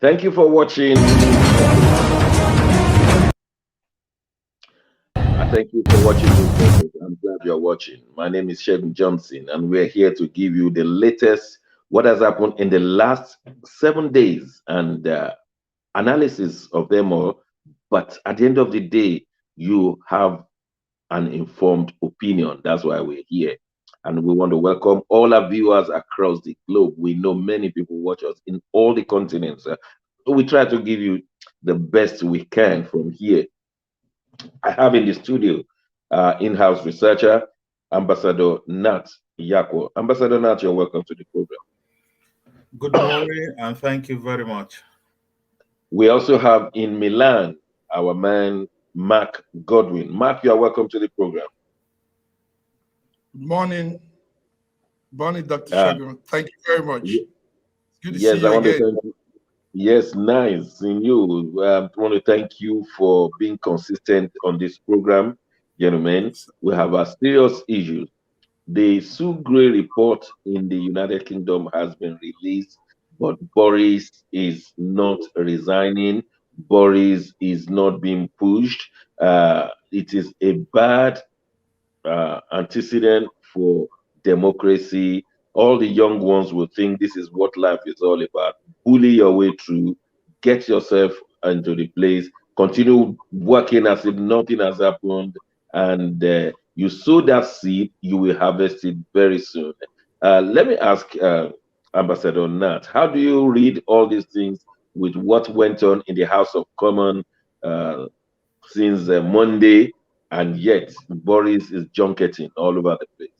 Thank you for watching. Thank you for watching this. I'm glad you're watching. My name is Shegun Johnson, and we're here to give you the latest, what has happened in the last 7 days, and analysis of them all. But at the end of the day, you have an informed opinion. That's why we're here. And we want to welcome all our viewers across the globe. We know many people watch us in all the continents. We try to give you the best we can from here. I have in the studio in-house researcher, Ambassador Nat Yako. Ambassador Nat, you're welcome to the program. Good morning, and thank you very much. We also have in Milan our man, Mark Godwin. Mark, you are welcome to the program. Good morning. Bonnie, Dr. Shegun. Thank you very much. Good to see you again. Yes, nice seeing you. I want to thank you for being consistent on this program, gentlemen. We have a serious issue. The Sugre report in the United Kingdom has been released, but Boris is not resigning. Boris is not being pushed. It is a bad antecedent for democracy. All the young ones will think this is what life is all about. Bully your way through, get yourself into the place, continue working as if nothing has happened, and you sow that seed, you will harvest it very soon. Let me ask Ambassador Nat, how do you read all these things with what went on in the House of Commons since Monday? And yet Boris is junketing all over the place.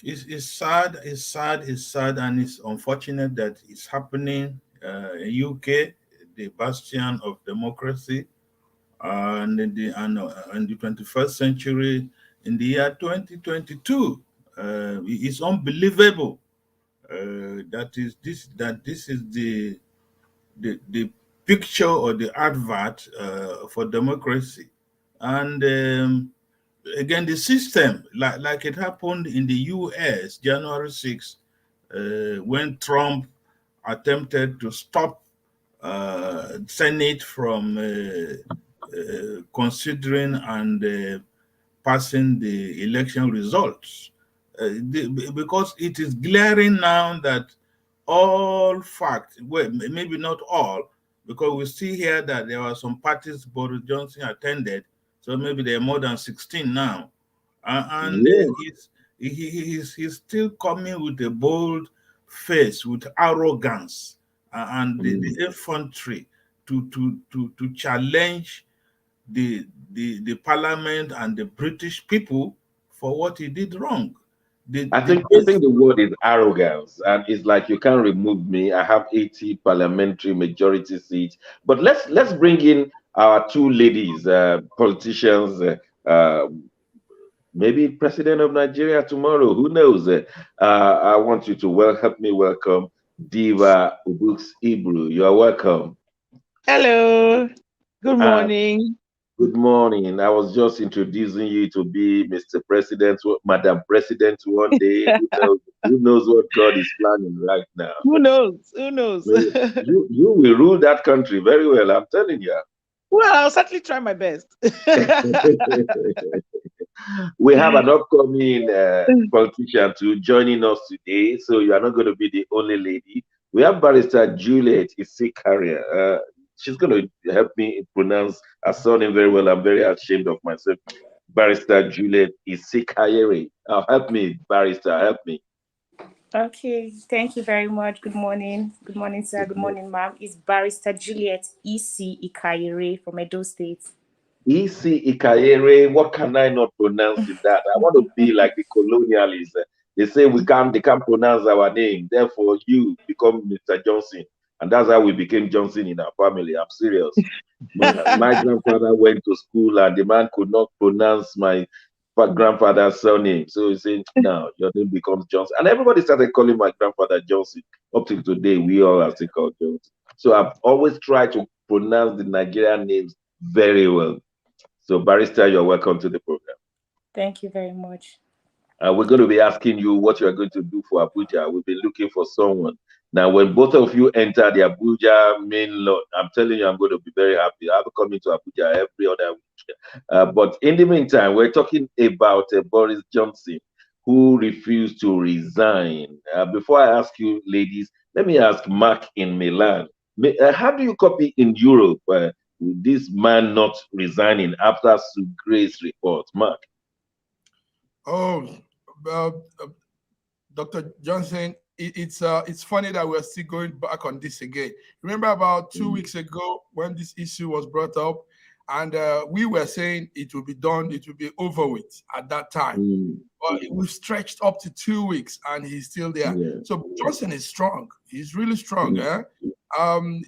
It's sad, and it's unfortunate that it's happening in UK, the bastion of democracy, and in the 21st century, in the year 2022. It's unbelievable that this is the picture or the advert for democracy. And again, the system, like it happened in the US, January 6th, when Trump attempted to stop Senate from considering and passing the election results. Because it is glaring now that all facts, well, maybe not all, because we see here that there were some parties Boris Johnson attended, so maybe there are more than 16 now. And he's still coming with a bold face, with arrogance, and the effrontery to challenge the parliament and the British people for what he did wrong. I think the word is arrogance, and it's like you can't remove me. I have 80 parliamentary majority seats, but let's bring in our two ladies, politicians, maybe president of Nigeria tomorrow. Who knows? I want you to help me welcome Diva Ubux Ibru. You are welcome. Hello. Good morning. Good morning. I was just introducing you to be Mr. President, Madam President one day. Who knows what God is planning right now? Who knows? Who knows? You will rule that country very well, I'm telling you. Well, I'll certainly try my best. We have an upcoming politician joining us today, so you are not going to be the only lady. We have Barrister Juliet Isikaria. She's going to help me pronounce her surname very well. I'm very ashamed of myself. Barrister Juliet Isikaria. Help me, Barrister. Help me. Okay. Thank you very much. Good morning. Good morning, sir. Good morning, ma'am. It's Barrister Juliet Isikaria from Edo State. Isikaria. What can I not pronounce in that? I want to be like the colonialists. They say they can't pronounce our name. Therefore, you become Mr. Johnson. And that's how we became Johnson in our family. I'm serious. My grandfather went to school and the man could not pronounce my grandfather's surname. So he said, no, your name becomes Johnson. And everybody started calling my grandfather Johnson. Up to today, we all are still called Johnson. So I've always tried to pronounce the Nigerian names very well. So Barrister, you're welcome to the program. Thank you very much. We're going to be asking you what you are going to do for Abuja. We've been looking for someone. Now, when both of you enter the Abuja main lot, I'm telling you, I'm going to be very happy. I'll be coming to Abuja every other week. But in the meantime, we're talking about Boris Johnson, who refused to resign. Before I ask you, ladies, let me ask Mark in Milan. How do you copy in Europe with this man not resigning after Sugre's report? Mark? Oh, uh, uh, Dr. Johnson, it's funny that we're still going back on this again. Remember about 2 weeks ago when this issue was brought up, and we were saying it will be done, it will be over with at that time. But we've stretched up to 2 weeks, and he's still there. Yeah. So Johnson is strong. He's really strong. Eh?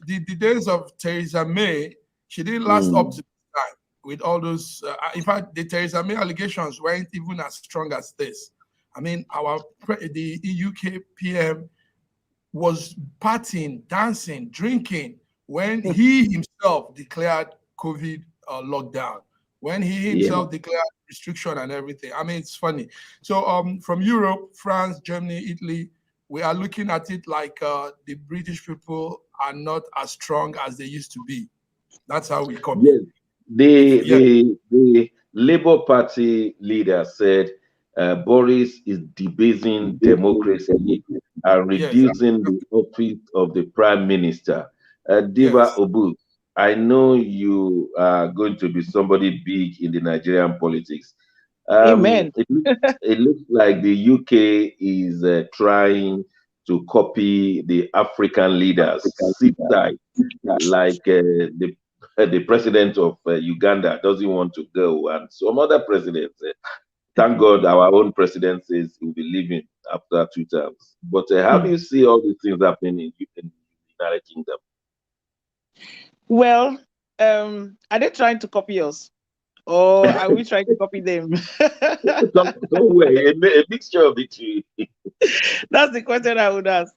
The days of Theresa May, she didn't last up to time with all those. In fact, the Theresa May allegations weren't even as strong as this. I mean, the UK PM was partying, dancing, drinking when he himself declared COVID lockdown, when he himself declared restriction and everything. I mean, it's funny. So from Europe, France, Germany, Italy, we are looking at it like the British people are not as strong as they used to be. That's how we come. Yes. The Labour Party leader said Boris is debasing democracy and reducing the office of the prime minister. Diva Obu, I know you are going to be somebody big in the Nigerian politics. Amen. It looks like the UK is trying to copy the African leaders, sit tight, like the president of Uganda doesn't want to go, and some other presidents. Thank God our own president says he'll be leaving after 2 terms. But how do you see all these things happening in the United Kingdom? Well, are they trying to copy us? Or are we trying to copy them? Somewhere, a mixture of the two. That's the question I would ask.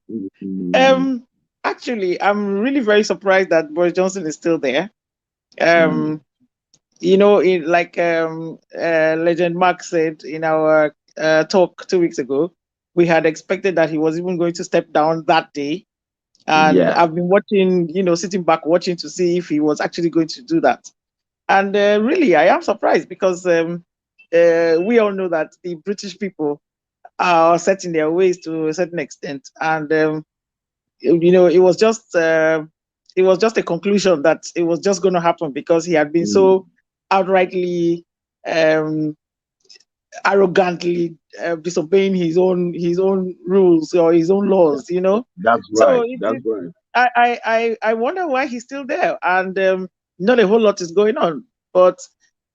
Actually, I'm really very surprised that Boris Johnson is still there. You know, like Legend Mark said in our talk 2 weeks ago, we had expected that he was even going to step down that day. And I've been watching, you know, sitting back watching to see if he was actually going to do that. And really, I am surprised because we all know that the British people are set in their ways to a certain extent. And, you know, it was just a conclusion that it was just going to happen because he had been so outrightly arrogantly disobeying his own rules or his own laws, you know. That's right. That's right. I wonder why he's still there, and not a whole lot is going on. But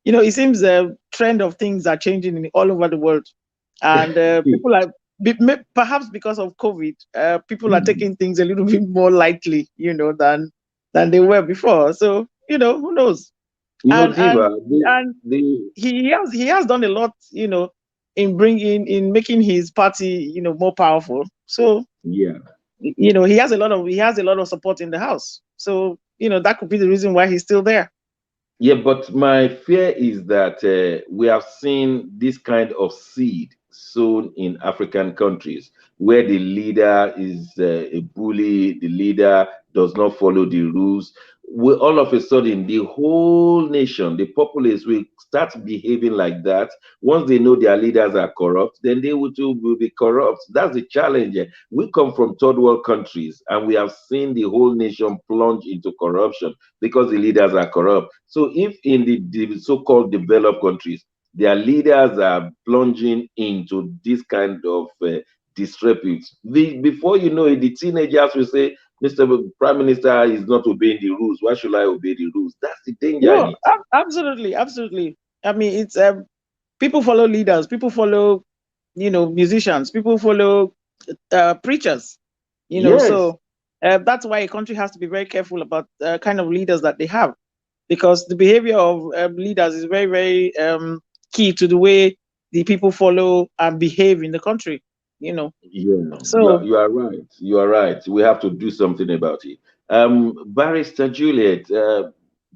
you know, it seems the trend of things are changing all over the world, and people are perhaps because of COVID, people are taking things a little bit more lightly, you know, than they were before. So you know, who knows? You know, Diva, he has done a lot, you know, in making his party, you know, more powerful. So yeah, you know, he has a lot of support in the house. So you know, that could be the reason why he's still there. Yeah, but my fear is that we have seen this kind of seed sown in African countries where the leader is a bully, the leader does not follow the rules. All of a sudden, the whole nation, the populace will start behaving like that. Once they know their leaders are corrupt, then they will too will be corrupt. That's the challenge. We come from third world countries and we have seen the whole nation plunge into corruption because the leaders are corrupt. So if in the so-called developed countries, their leaders are plunging into this kind of disrepute, before you know it, the teenagers will say, Mr. Prime Minister is not obeying the rules. Why should I obey the rules? That's the danger. No, absolutely. I mean, it's people follow leaders, people follow, you know, musicians, people follow preachers, you know. So that's why a country has to be very careful about kind of leaders that they have, because the behavior of leaders is very, very key to the way the people follow and behave in the country, you know. Yeah, so you are right. You are right. We have to do something about it. Barrister Juliet,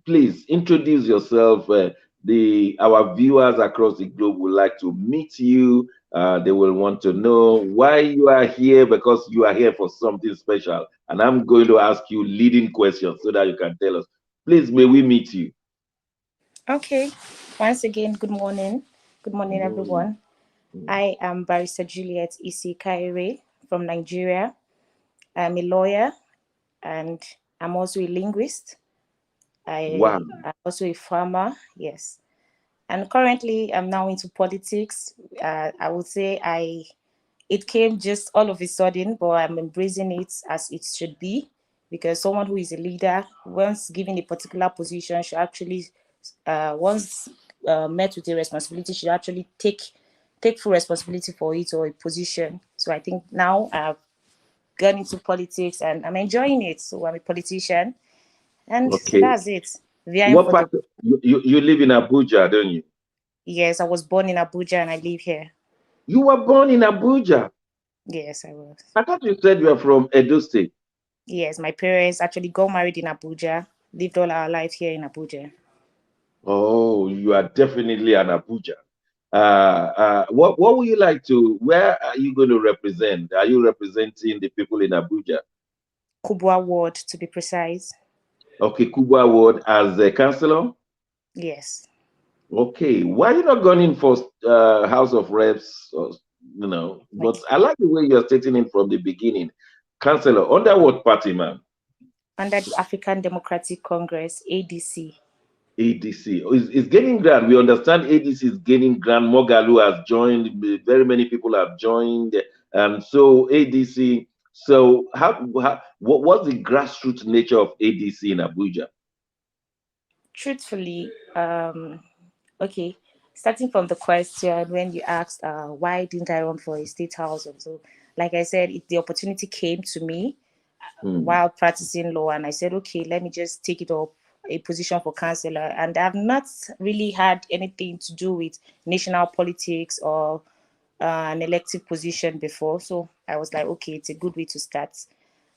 please introduce yourself. Our viewers across the globe would like to meet you They will want to know why you are here, because you are here for something special. And I'm going to ask you leading questions so that you can tell us. Please, may we meet you? Okay. Once again, good morning. Good morning, Mm. everyone. I am Barrister Juliet Isi Kaire from Nigeria. I'm a lawyer and I'm also a linguist. Wow. I'm also a farmer, yes. And currently, I'm now into politics. I would say it came just all of a sudden, but I'm embracing it as it should be, because someone who is a leader, once given a particular position, should actually, once met with a responsibility, should actually take full responsibility for it or a position. So I think now I've gone into politics and I'm enjoying it. So I'm a politician, and Okay. that's it. Vying What for the part? You live in Abuja, don't you? Yes, I was born in Abuja and I live here. You were born in Abuja. Yes, I was. I thought you said you were from Edo State. Yes, my parents actually got married in Abuja, lived all our life here in Abuja. Oh, you are definitely an Abuja. What would you like to? Where are you going to represent? Are you representing the people in Abuja? Kubwa ward, to be precise. Okay, Kubwa Ward as a councillor. Yes. Okay, why you not going in for House of Reps? Or, you know, Like but I like the way you're stating it from the beginning. Councillor, under what party, man? under the African Democratic Congress, ADC. ADC. Oh, it's gaining ground. We understand ADC is gaining ground. Mogalu has joined. Very many people have joined. So ADC. So what's the grassroots nature of ADC in Abuja? Truthfully, okay, starting from the question when you asked why didn't I run for a state house, and so like I said, the opportunity came to me Hmm. while practicing law, and I said, okay, let me just take it up, a position for councillor. And I've not really had anything to do with national politics or an elective position before, so I was like, okay, it's a good way to start.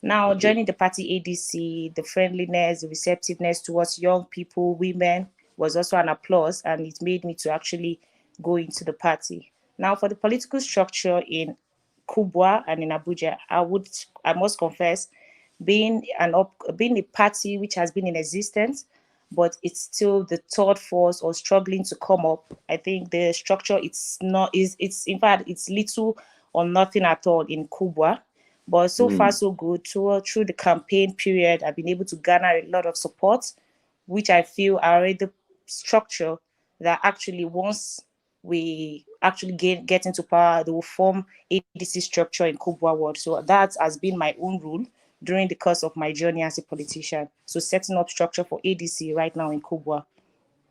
Now, Okay. joining the party ADC, the friendliness, the receptiveness towards young people, women was also an applause, and it made me to actually go into the party. Now, for the political structure in Kubwa and in Abuja, I must confess, being a party which has been in existence, but it's still the third force or struggling to come up. I think the structure it's in fact it's little or nothing at all in Kubwa. But so far Hmm. so good. Through the campaign period, I've been able to garner a lot of support, which I feel are already the structure that actually once we actually get into power, they will form ADC structure in Kubwa Ward. So that has been my own rule during the course of my journey as a politician. So setting up structure for ADC right now in Kubwa,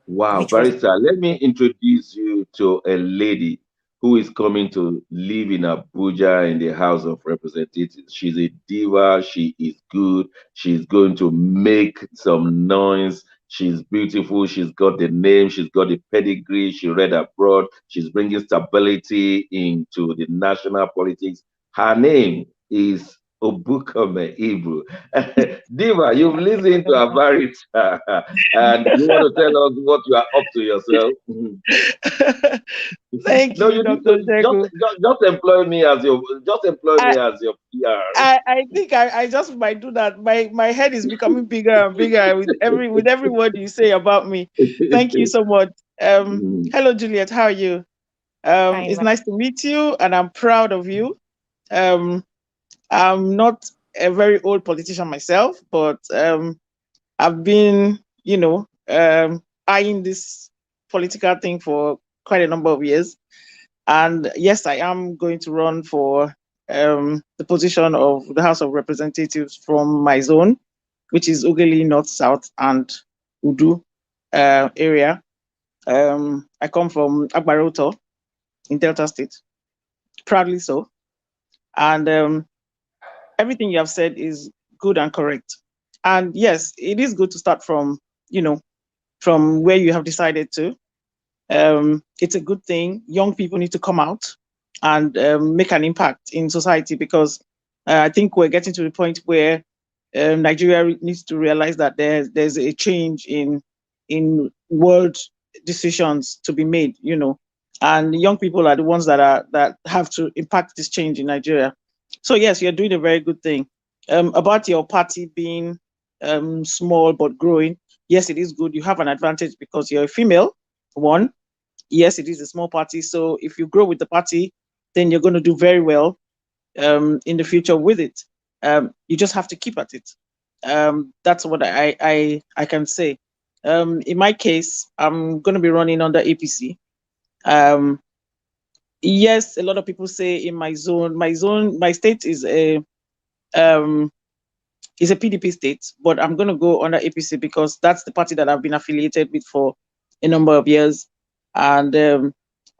Wow, which was Barrister, let me introduce you to a lady who is coming to live in Abuja in the House of Representatives. She's a diva. She is good. She's going to make some noise. She's beautiful. She's got the name. She's got the pedigree. She read abroad. She's bringing stability into the national politics. Her name is Obukome Ibu. Diva, you've listened to a barrister. And you want to tell us what you are up to yourself? Thank No, you, you need Dr. to Shegu. just employ me as your I, PR. I think I just might do that. My head is becoming bigger and bigger with every word you say about me. Thank you so much. Mm. Hello, Juliet. How are you? fine. It's nice to meet you, and I'm proud of you. Um, I'm not a very old politician myself, but I've been, eyeing this political thing for quite a number of years. And yes, I am going to run for the position of the House of Representatives from my zone, which is Ugeli North, South, and Udu area. I come from Agbaroto in Delta State, proudly so. And everything you have said is good and correct. And yes, it is good to start from, from where you have decided to. It's a good thing. Young people need to come out and make an impact in society, because I think we're getting to the point where Nigeria needs to realize that there's a change in world decisions to be made, and young people are the ones that have to impact this change in Nigeria. So yes, you're doing a very good thing. About your party being small but growing, yes, it is good. You have an advantage because you're a female. One, yes, it is a small party. So if you grow with the party, then you're going to do very well in the future with it. You just have to keep at it. That's what I can say. In my case, I'm going to be running under APC. Yes, a lot of people say in my state is a PDP state, but I'm going to go under APC because that's the party that I've been affiliated with for a number of years, and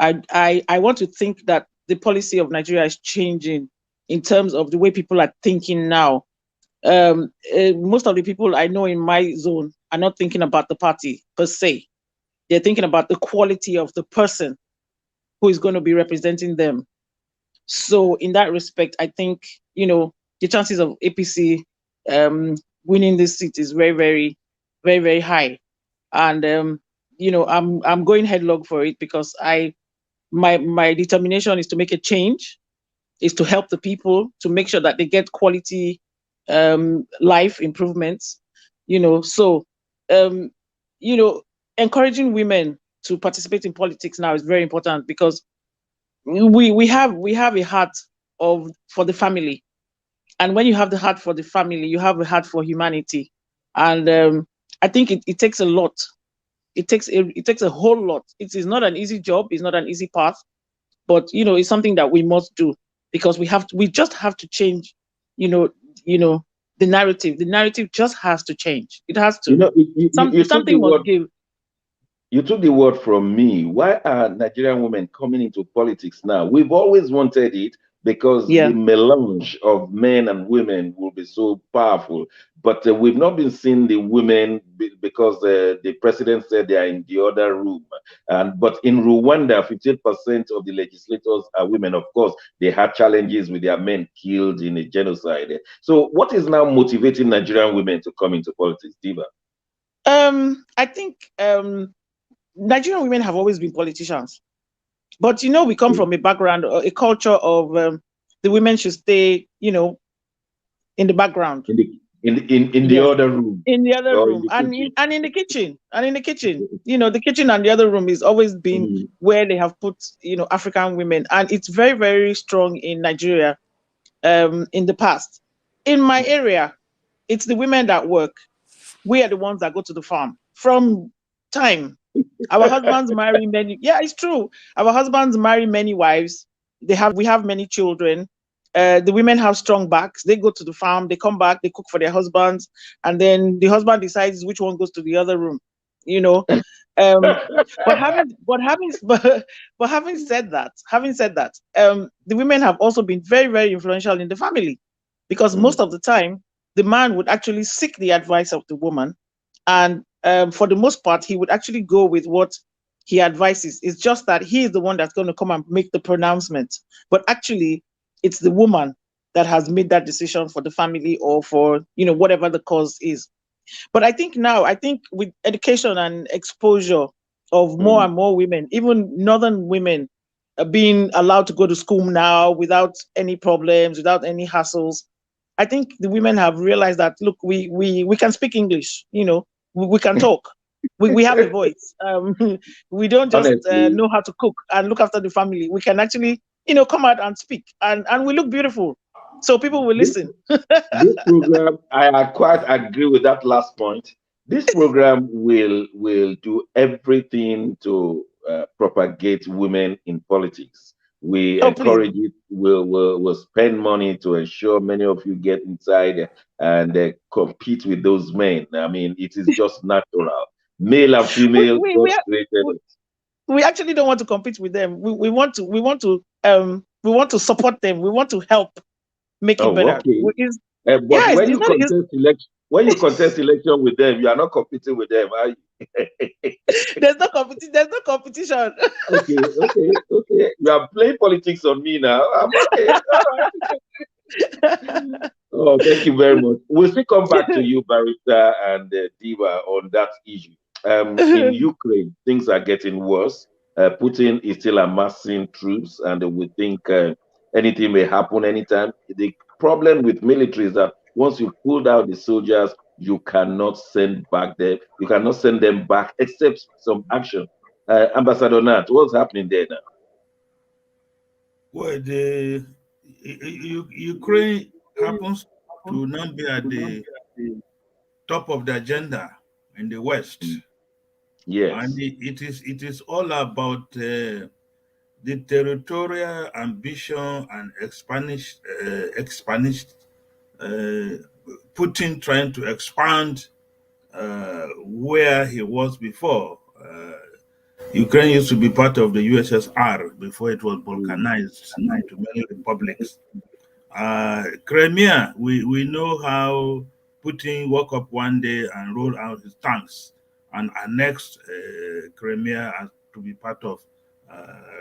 I want to think that the policy of Nigeria is changing in terms of the way people are thinking now. Most of the people I know in my zone are not thinking about the party per se. They're thinking about the quality of the person who is going to be representing them. So in that respect, I think, the chances of APC winning this seat is very, very, very, very high. And, I'm going headlong for it because my determination is to make a change, is to help the people, to make sure that they get quality life improvements, so, encouraging women to participate in politics now is very important because we have a heart for the family, and when you have the heart for the family, you have a heart for humanity, and I think it takes a lot. It takes a whole lot. It is not an easy job. It's not an easy path, but it's something that we must do because we just have to change, the narrative. The narrative just has to change. It has to. Something must give. You took the word from me. Why are Nigerian women coming into politics now? We've always wanted it because the melange of men and women will be so powerful. But we've not been seeing the women because the president said they are in the other room. But in Rwanda, 15% of the legislators are women. Of course, they had challenges with their men killed in a genocide. So what is now motivating Nigerian women to come into politics, Diva? I think Nigerian women have always been politicians, but we come from a background, a culture of the women should stay, in the background, in the other room, in the other room, and in the kitchen, the kitchen and the other room is always been where they have put, African women, and it's very, very strong in Nigeria. In the past, in my area, it's the women that work. We are the ones that go to the farm from time. Our husbands marry many. Yeah, it's true. Our husbands marry many wives. We have many children. The women have strong backs. They go to the farm. They come back. They cook for their husbands, and then the husband decides which one goes to the other room. But having said that, the women have also been very, very influential in the family, because most of the time the man would actually seek the advice of the woman, and for the most part, he would actually go with what he advises. It's just that he is the one that's going to come and make the pronouncement. But actually, it's the woman that has made that decision for the family or for, whatever the cause is. But I think with education and exposure of more and more women, even northern women, being allowed to go to school now without any problems, without any hassles, I think the women have realized that, look, we can speak English, we can talk. We have a voice. We don't just know how to cook and look after the family. We can actually, come out and speak, and we look beautiful. So people will listen. This program, I quite agree with that last point. This program will do everything to propagate women in politics. We encourage it. We'll spend money to ensure many of you get inside and compete with those men. I mean, it is just natural. Male and female. We actually don't want to compete with them. We want to support them. We want to help make it better. Okay. When you contest election with them, you are not competing with them, are you? There's no competition. Okay. You are playing politics on me now. I'm okay. Oh, thank you very much. We'll still come back to you, Barrister and Diva, on that issue. In Ukraine, things are getting worse. Putin is still amassing troops, and we think anything may happen anytime. The problem with military is that once you pulled out the soldiers, you cannot send back them. You cannot send them back except some action. Ambassador Nat, what's happening there now? Well, the Ukraine happens to now be at the top of the agenda in the West. Yes. And it is all about the territorial ambition and Putin trying to expand where he was before. Ukraine used to be part of the USSR before it was balkanized into many republics. Crimea, we know how Putin woke up one day and rolled out his tanks and annexed Crimea to be part of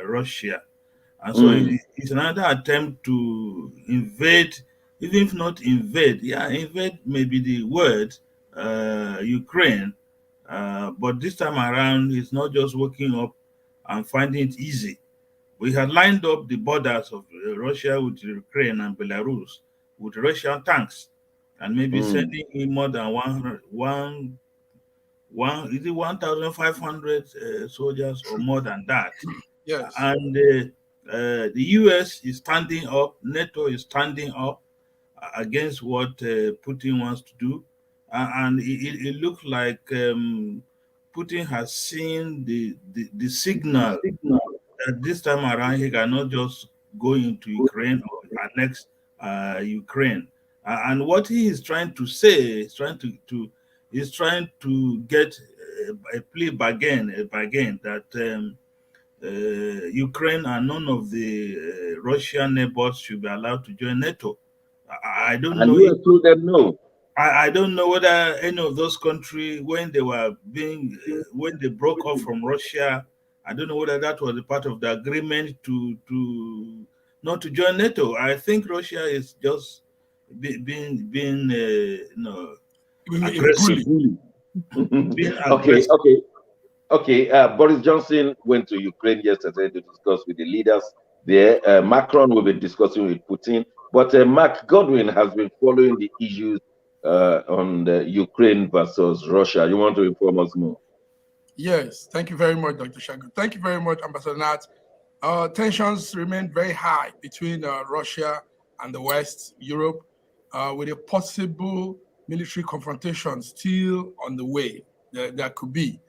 Russia. And so it's another attempt to invade, even if not invade, invade may be the word, Ukraine. But this time around, he's not just waking up and finding it easy. We had lined up the borders of Russia with Ukraine and Belarus with Russian tanks, and maybe sending in more than 1,500 soldiers or more than that. Yes. And the US is standing up, NATO is standing up against what Putin wants to do. And it looks like Putin has seen the signal that this time around he cannot just go into Ukraine or annex Ukraine. And what he is trying to say is trying to get a plea bargain that Ukraine and none of the Russian neighbors should be allowed to join NATO. I don't know. You told them no. I don't know whether any of those countries, when they were when they broke off from Russia, I don't know whether that was a part of the agreement to not to join NATO. I think Russia is just being aggressive. Okay. Boris Johnson went to Ukraine yesterday to discuss with the leaders there. Macron will be discussing with Putin. But Mark Godwin has been following the issues on the Ukraine versus Russia. You want to inform us more? Yes. Thank you very much, Dr. Shagun. Thank you very much, Ambassador Nat. Tensions remain very high between Russia and the West, Europe, with a possible military confrontation still on the way. There could be.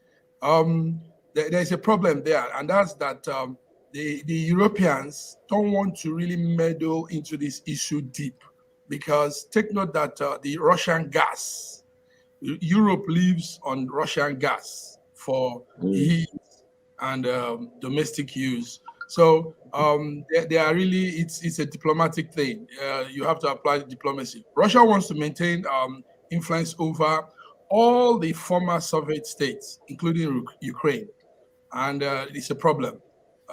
There's a problem there, and that's that the Europeans don't want to really meddle into this issue deep, because take note that the Russian gas, Europe lives on Russian gas for heat and domestic use. So they are really, it's a diplomatic thing. You have to apply diplomacy. Russia wants to maintain influence over all the former Soviet states, including Ukraine, and it's a problem.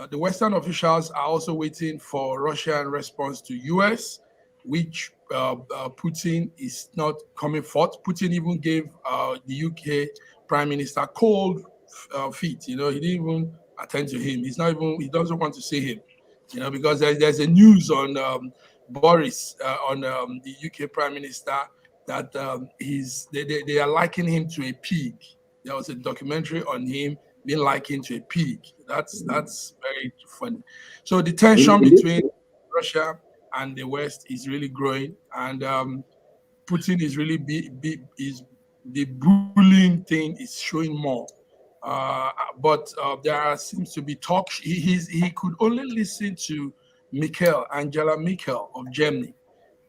The Western officials are also waiting for Russian response to US, which Putin is not coming forth. Putin even gave the UK Prime Minister cold feet. He didn't even attend to him. He doesn't want to see him, because there's a news on Boris, on the UK Prime Minister, that they are likening him to a pig. There was a documentary on him being likened to a pig. That's very funny. So the tension between Russia and the West is really growing, and Putin is really is the bullying thing is showing more. But there seems to be talk. He could only listen to Angela Merkel of Germany,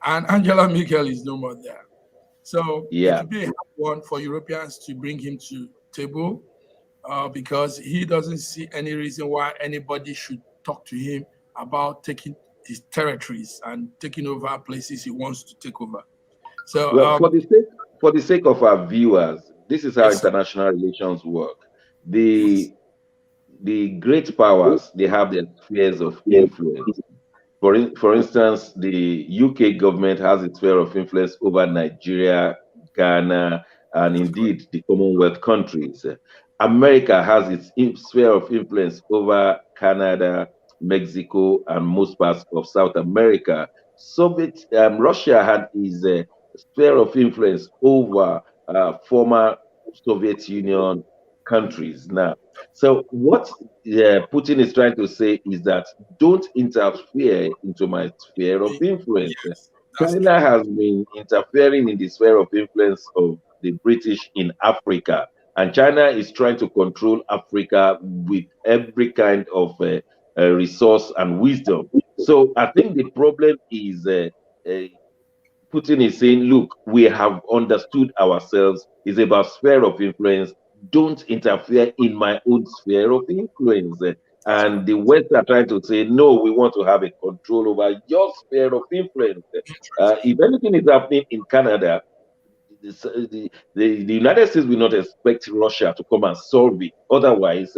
and Angela Merkel is no more there. So it would be a hard one for Europeans to bring him to table, because he doesn't see any reason why anybody should talk to him about taking his territories and taking over places he wants to take over. So, for the sake of our viewers, this is how international relations work. The great powers, they have their spheres of influence. For instance, the UK government has its sphere of influence over Nigeria, Ghana, and indeed the Commonwealth countries. America has its sphere of influence over Canada, Mexico, and most parts of South America. Russia had its sphere of influence over former Soviet Union countries now. So what Putin is trying to say is that don't interfere into my sphere of influence. Yes, that's China true. has been interfering in the sphere of influence of the British in Africa, and China is trying to control Africa with every kind of resource and wisdom. So I think the problem is uh, Putin is saying, look, we have understood ourselves. It's about sphere of influence. Don't interfere in my own sphere of influence. That's And the correct. West are trying to say, no, we want to have a control over your sphere of influence. If anything is happening in Canada, the United States will not expect Russia to come and solve it. Otherwise,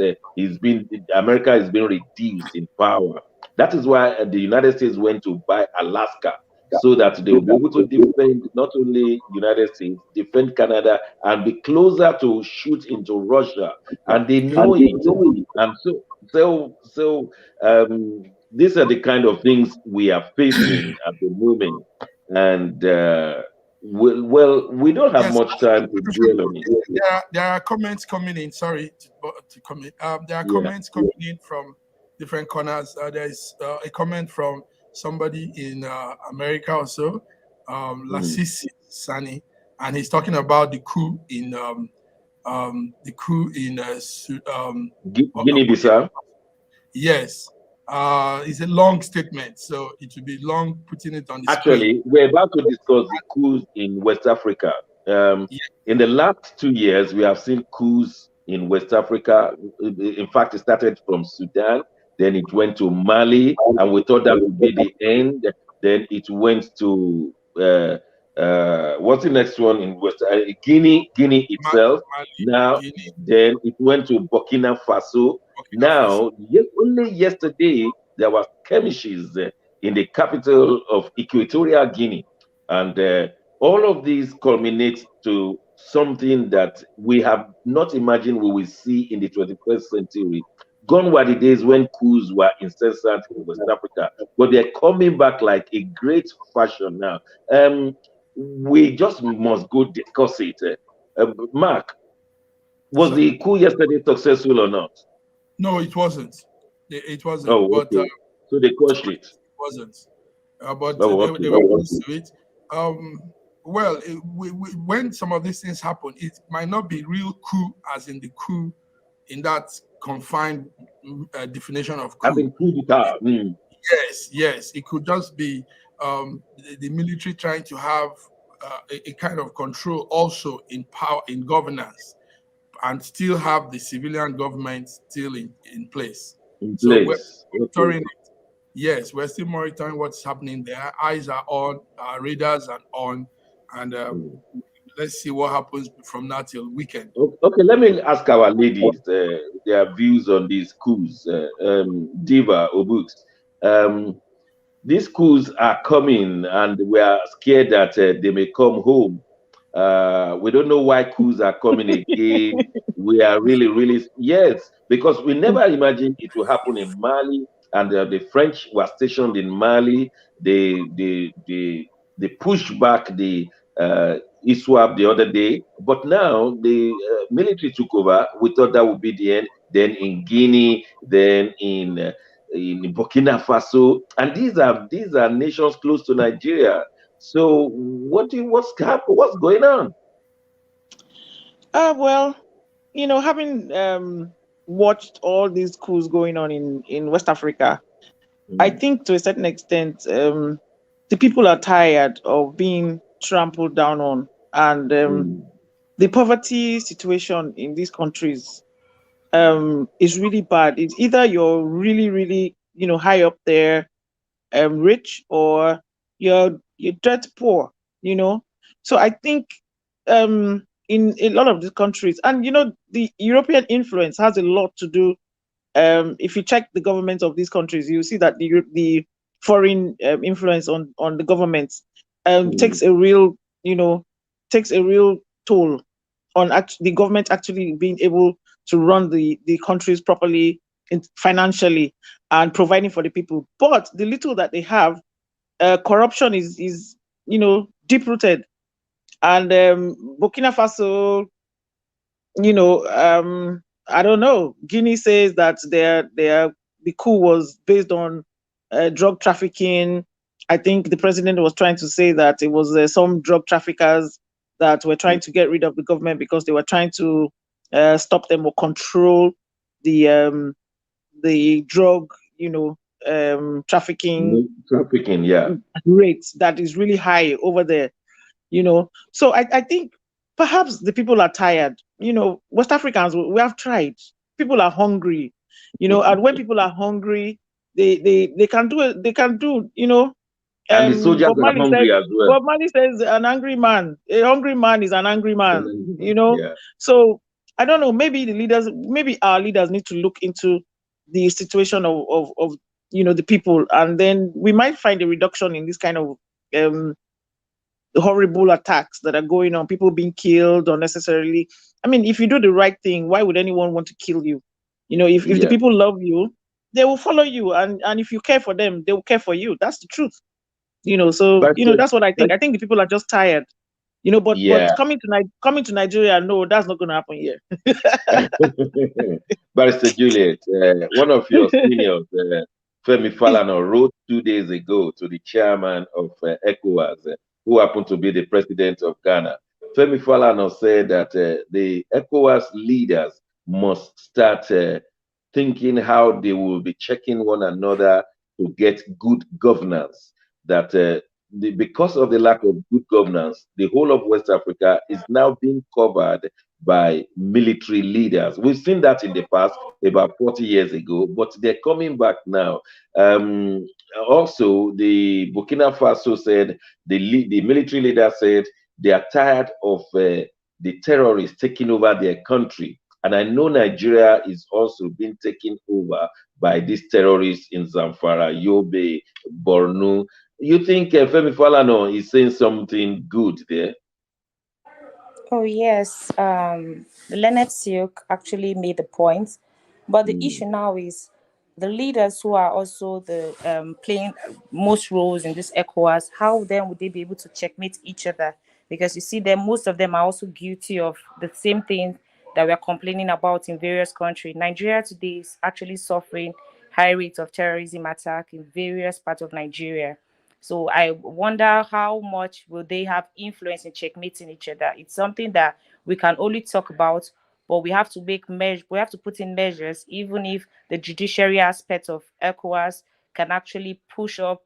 America is being reduced in power. That is why the United States went to buy Alaska so that they will be able to defend not only United States, defend Canada, and be closer to shoot into Russia. And they know it. And these are the kind of things we are facing at the moment. And we don't have Yes, much time to dwell on it. there are comments coming in. Sorry to comment. There are Yeah. comments coming in from different corners. There's a comment from somebody in America also, Lasisi Sani, and he's talking about the coup in Guinea-Bissau. Yes. It's a long statement, so it will be long putting it on the screen. Actually, we're about to discuss the coups in West Africa. In the last 2 years, we have seen coups in West Africa. In fact, it started from Sudan, then it went to Mali, and we thought that would be the end. Then it went to what's the next one in Guinea itself. Now, Guinea, then it went to Burkina Faso. Now, only yesterday there were skirmishes in the capital of Equatorial Guinea, and all of these culminate to something that we have not imagined we will see in the 21st century. Gone were the days when coups were incessant in West Africa, but they're coming back like a great fashion now. We just must go discuss it. Mark, was sir. the coup yesterday successful or not? No, it wasn't. It wasn't. Oh, But okay. So they quashed it. wasn't. But Oh, they okay. were close to it. Well, when some of these things happen, it might not be real coup, as in the coup, in that confined definition of coup. I've been coup d'etat. Yes. It could just be the military trying to have a kind of control also in power, in governance, and still have the civilian government still in place. In So we're place. monitoring it. Yes, we're still monitoring what's happening there. Eyes are on, our radars are on, and let's see what happens from now till weekend. Okay, let me ask our ladies their views on these coups. Diva Obut, these coups are coming, and we are scared that they may come home. We don't know why coups are coming again. We are really, yes, because we never imagined it will happen in Mali, and the French were stationed in Mali. They pushed back the ISWAP the other day, but now the military took over. We thought that would be the end. Then in Guinea, then in Burkina Faso, and these are nations close to Nigeria. So what's going on? Well, having watched all these coups going on in West Africa, I think to a certain extent, the people are tired of being trampled down on, and the poverty situation in these countries is really bad. It's either you're really, high up there, rich, or you're dirt poor, So I think in a lot of these countries, and the European influence has a lot to do. If you check the governments of these countries, you see that the foreign influence on the governments takes a real toll on the government actually being able to run the countries properly financially and providing for the people. But the little that they have, corruption is deep rooted. And Burkina Faso, I don't know. Guinea says that the coup was based on drug trafficking. I think the president was trying to say that it was some drug traffickers that were trying to get rid of the government because they were trying to stop them or control the drug, trafficking yeah, rate that is really high over there. So I think perhaps the people are tired. West Africans, we have tried. People are hungry, and when people are hungry, they can do it. They can do, and the soldiers Bob are Marley hungry said, as well. Bob Marley says an angry man, a hungry man is an angry man, Yeah. So I don't know, maybe our leaders need to look into the situation of the people, and then we might find a reduction in this kind of horrible attacks that are going on, people being killed unnecessarily. I mean, if you do the right thing, why would anyone want to kill you? If the people love you, they will follow you, and if you care for them, they will care for you. That's the truth. So that's what I think. I think the people are just tired. But coming to Nigeria, no, that's not going to happen here. Barrister Juliet, one of your seniors, Femi Falana, wrote 2 days ago to the chairman of ECOWAS, who happened to be the president of Ghana. Femi Falana said that the ECOWAS leaders must start thinking how they will be checking one another to get good governance. That because of the lack of good governance, the whole of West Africa is now being covered by military leaders. We've seen that in the past, about 40 years ago, but they're coming back now. Also, the Burkina Faso said, the military leader said they are tired of the terrorists taking over their country. And I know Nigeria is also being taken over by these terrorists in Zamfara, Yobe, Borno. You think Femi Falana is saying something good there? Oh yes, Leonard Silk actually made the point, but the issue now is the leaders who are also the playing most roles in this ECOWAS. How then would they be able to checkmate each other? Because you see, them most of them are also guilty of the same thing that we're complaining about in various countries. Nigeria today is actually suffering high rates of terrorism attack in various parts of Nigeria. So I wonder how much will they have influence in checkmating each other. It's something that we can only talk about, but we have to we have to put in measures, even if the judiciary aspect of ECOWAS can actually push up,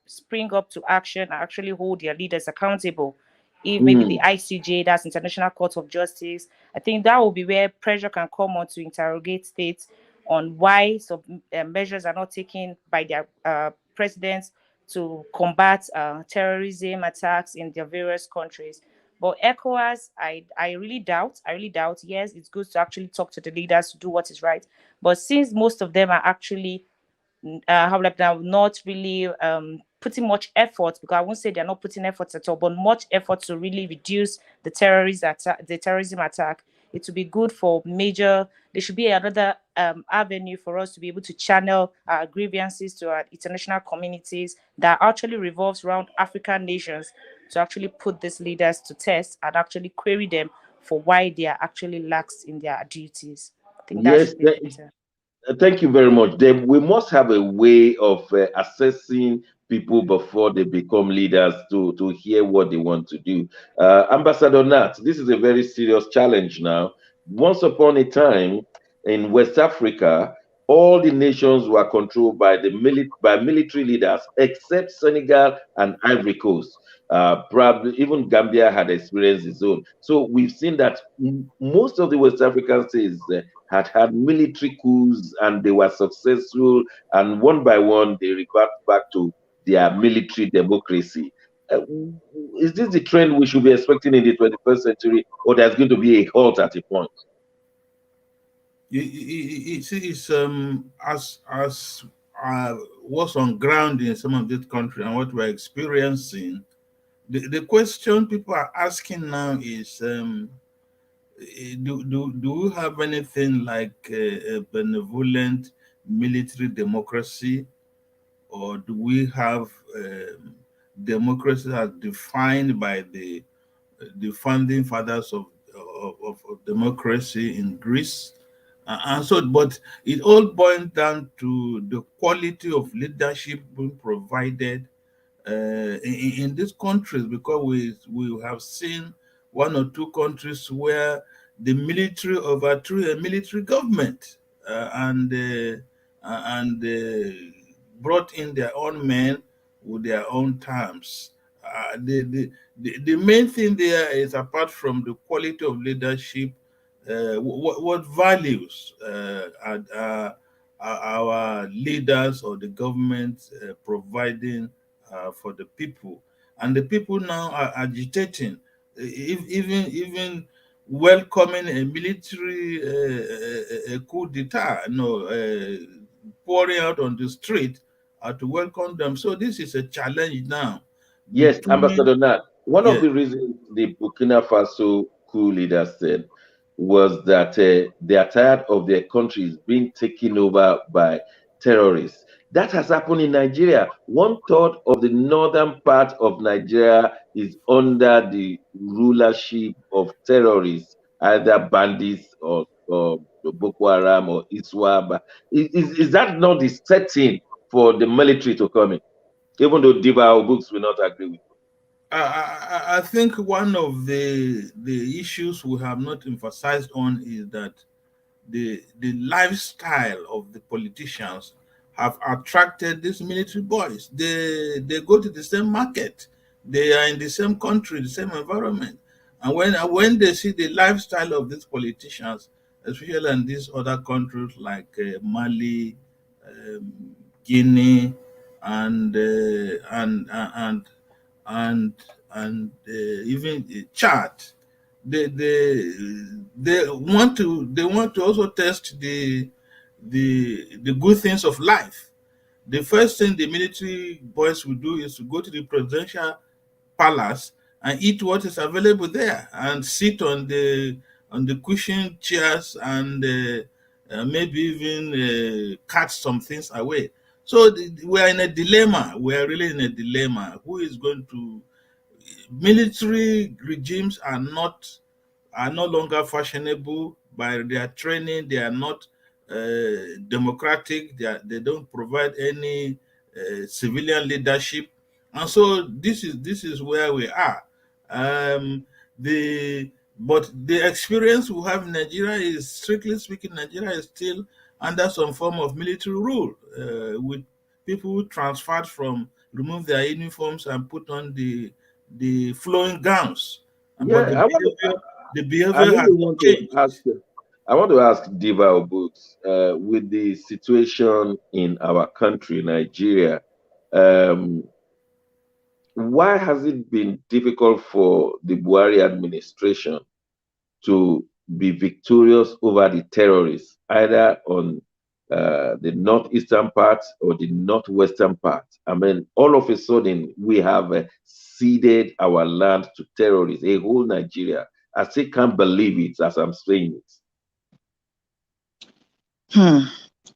spring up to action and actually hold their leaders accountable. If maybe the ICJ, that's International Court of Justice, I think that will be where pressure can come on to interrogate states on why some measures are not taken by their presidents to combat terrorism attacks in their various countries. But ECOWAS, I really doubt. Yes, it's good to actually talk to the leaders to do what is right. But since most of them are actually not really putting much effort, because I won't say they're not putting efforts at all, but much effort to really reduce the terrorism attack. It would be good for there should be another avenue for us to be able to channel our grievances to our international communities that actually revolves around African nations, to actually put these leaders to test and actually query them for why they are actually lax in their duties. I think that should be better. Thank you very much. We must have a way of assessing people before they become leaders to hear what they want to do. Ambassador Nat, this is a very serious challenge now. Once upon a time in West Africa, all the nations were controlled by military leaders except Senegal and Ivory Coast. Probably even Gambia had experienced its own. So we've seen that most of the West African states had military coups and they were successful, and one by one they revert back to their military democracy. Is this the trend we should be expecting in the 21st century, or there's going to be a halt at a point? It's as what's on ground in some of this country and what we're experiencing. The question people are asking now is Do we have anything like a benevolent military democracy, or do we have democracy as defined by the founding fathers of democracy in Greece? And so, but it all boils down to the quality of leadership being provided in these countries, because we have seen one or two countries where the military overthrew a military government, and brought in their own men with their own terms. The main thing there is, apart from the quality of leadership, what values are our leaders or the government providing for the people. And the people now are agitating, even welcoming a military a coup d'etat, pouring out on the street to welcome them. So this is a challenge now Yes, between. Ambassador Nat. One of Yeah. the reasons the Burkina Faso coup leader said was that they are tired of their countries being taken over by terrorists. That has happened in Nigeria. One third of the northern part of Nigeria is under the rulership of terrorists, either bandits or Boko Haram or Iswaba. Is that not the setting for the military to come in? Even though Diva books will not agree with. I think one of the issues we have not emphasized on is that the lifestyle of the politicians have attracted these military boys. They go to the same market, they are in the same country, the same environment, and when they see the lifestyle of these politicians, especially in these other countries like Mali, Guinea, and and even Chad, they want to also test the good things of life. The first thing the military boys will do is to go to the presidential palace and eat what is available there, and sit on the cushion chairs, and maybe even cut some things away. So we are in a dilemma. We are really in a dilemma. Who is going to? Military regimes are no longer fashionable by their training. They are not democratic. They don't provide any civilian leadership, and so this is where we are. Um, the but the experience we have in Nigeria is, strictly speaking, Nigeria is still under some form of military rule, with people transferred from remove their uniforms and put on the flowing gowns. But Yeah, the I behavior has really not want to changed. ask. I want to ask Diva Books, with the situation in our country, Nigeria. Um, why has it been difficult for the Buhari administration to be victorious over the terrorists, either on the northeastern part or the northwestern part? I mean, all of a sudden, we have ceded our land to terrorists, a whole Nigeria. I still can't believe it as I'm saying it.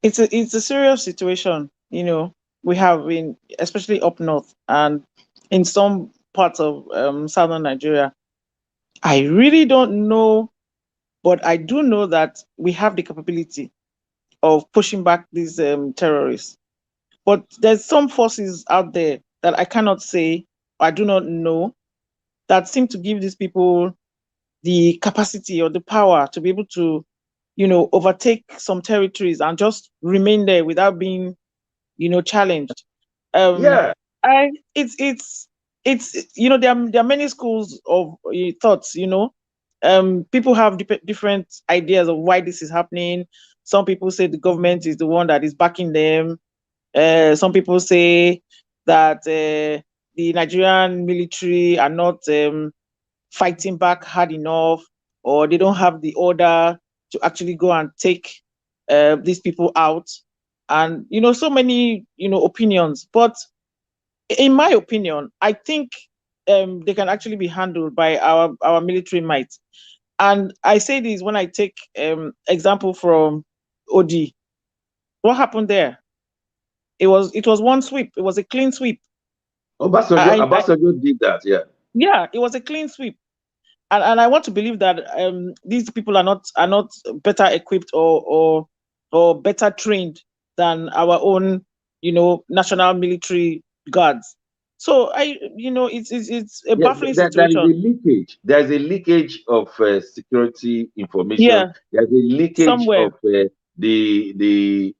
It's a serious situation. We have been, especially up north and in some parts of southern Nigeria. I really don't know, but I do know that we have the capability of pushing back these terrorists. But there's some forces out there that I cannot say, I do not know, that seem to give these people the capacity or the power to be able to, overtake some territories and just remain there without being, challenged. Um, Yeah, I it's there are many schools of thoughts. People have different ideas of why this is happening. Some people say the government is the one that is backing them. Some people say that the Nigerian military are not fighting back hard enough, or they don't have the order to actually go and take these people out. And so many opinions. But in my opinion, I think they can actually be handled by our military might. And I say this when I take example from OD. What happened there? It was one sweep. It was a clean sweep. Obasanjo did that, yeah. Yeah, it was a clean sweep. And I want to believe that these people are not better equipped or better trained than our own, national military guards. So it's a baffling There is a situation. leakage. There's a leakage of security information. Yeah, There's a leakage somewhere. of the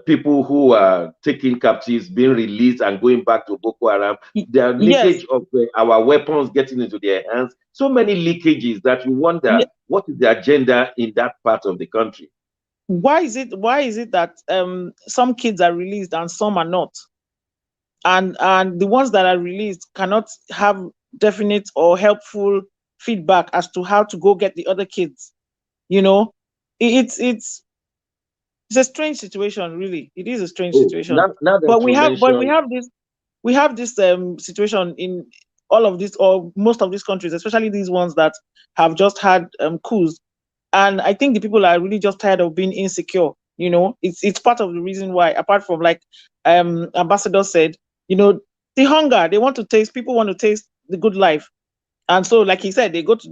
people who are taking captives being released and going back to Boko Haram. There's Yes. leakage of our weapons getting into their hands. So many leakages that you wonder what is the agenda in that part of the country. Why is it that some kids are released and some are not? And the ones that are released cannot have definite or helpful feedback as to how to go get the other kids. It's a strange situation, really. It is a strange situation. Now that but you mentioned, we have this situation in all of this, or most of these countries, especially these ones that have just had coups. And I think the people are really just tired of being insecure. It's part of the reason why, apart from, like Ambassador said, the hunger, people want to taste the good life. And so, like he said, they go to